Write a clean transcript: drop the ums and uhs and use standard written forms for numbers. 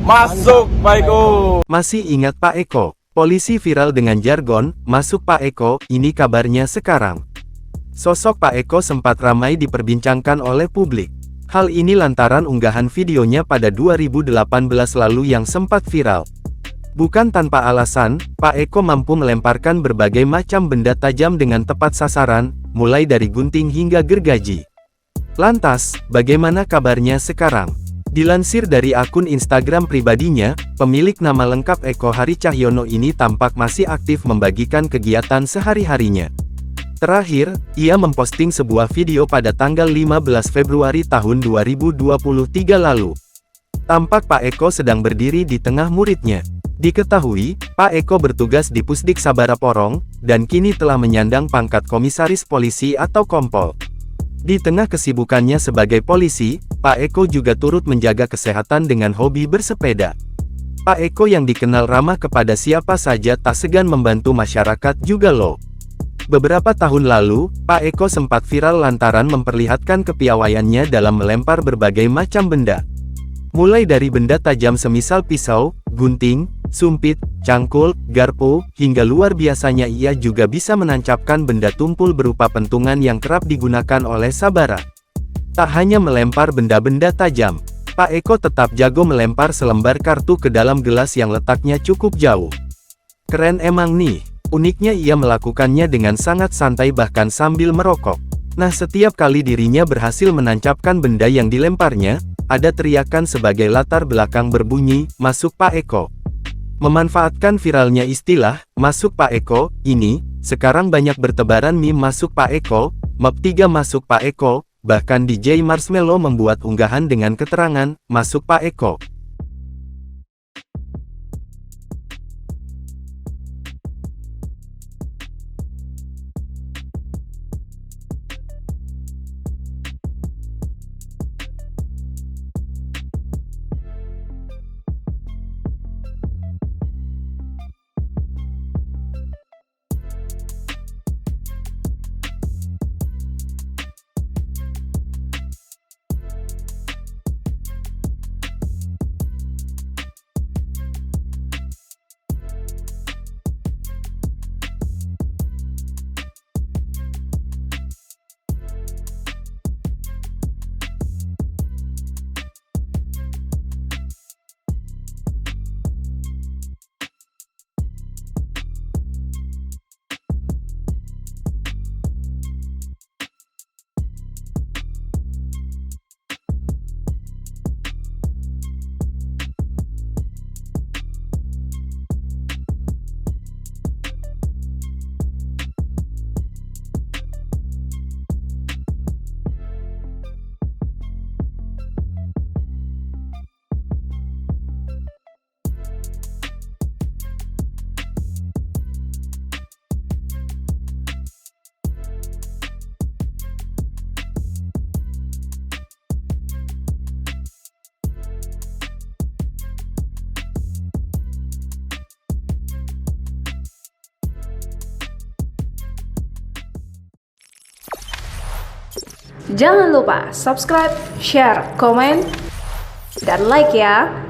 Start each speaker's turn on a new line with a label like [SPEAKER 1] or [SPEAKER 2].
[SPEAKER 1] Masuk Pak Eko.
[SPEAKER 2] Masih ingat Pak Eko? Polisi viral dengan jargon, "Masuk Pak Eko, ini kabarnya sekarang." Sosok Pak Eko sempat ramai diperbincangkan oleh publik. Hal ini lantaran unggahan videonya pada 2018 lalu yang sempat viral. Bukan tanpa alasan, Pak Eko mampu melemparkan berbagai macam benda tajam dengan tepat sasaran, mulai dari gunting hingga gergaji. Lantas, bagaimana kabarnya sekarang? Dilansir dari akun Instagram pribadinya, pemilik nama lengkap Eko Hari Cahyono ini tampak masih aktif membagikan kegiatan sehari-harinya. Terakhir, ia memposting sebuah video pada tanggal 15 Februari tahun 2023 lalu. Tampak Pak Eko sedang berdiri di tengah muridnya. Diketahui, Pak Eko bertugas di Pusdik Sabara Porong, dan kini telah menyandang pangkat Komisaris Polisi atau Kompol. Di tengah kesibukannya sebagai polisi, Pak Eko juga turut menjaga kesehatan dengan hobi bersepeda. Pak Eko yang dikenal ramah kepada siapa saja tak segan membantu masyarakat juga loh. Beberapa tahun lalu, Pak Eko sempat viral lantaran memperlihatkan kepiawaiannya dalam melempar berbagai macam benda. Mulai dari benda tajam semisal pisau, gunting, sumpit, cangkul, garpu, hingga luar biasanya ia juga bisa menancapkan benda tumpul berupa pentungan yang kerap digunakan oleh Sabara. Tak hanya melempar benda-benda tajam, Pak Eko tetap jago melempar selembar kartu ke dalam gelas yang letaknya cukup jauh. Keren emang nih, uniknya ia melakukannya dengan sangat santai bahkan sambil merokok. Nah, setiap kali dirinya berhasil menancapkan benda yang dilemparnya, ada teriakan sebagai latar belakang berbunyi, "Masuk Pak Eko." Memanfaatkan viralnya istilah, "Masuk Pak Eko," ini, sekarang banyak bertebaran meme "Masuk Pak Eko", "Map 3 Masuk Pak Eko", bahkan DJ Marshmello membuat unggahan dengan keterangan, "Masuk Pak Eko."
[SPEAKER 3] Jangan lupa subscribe, share, komen, dan like ya.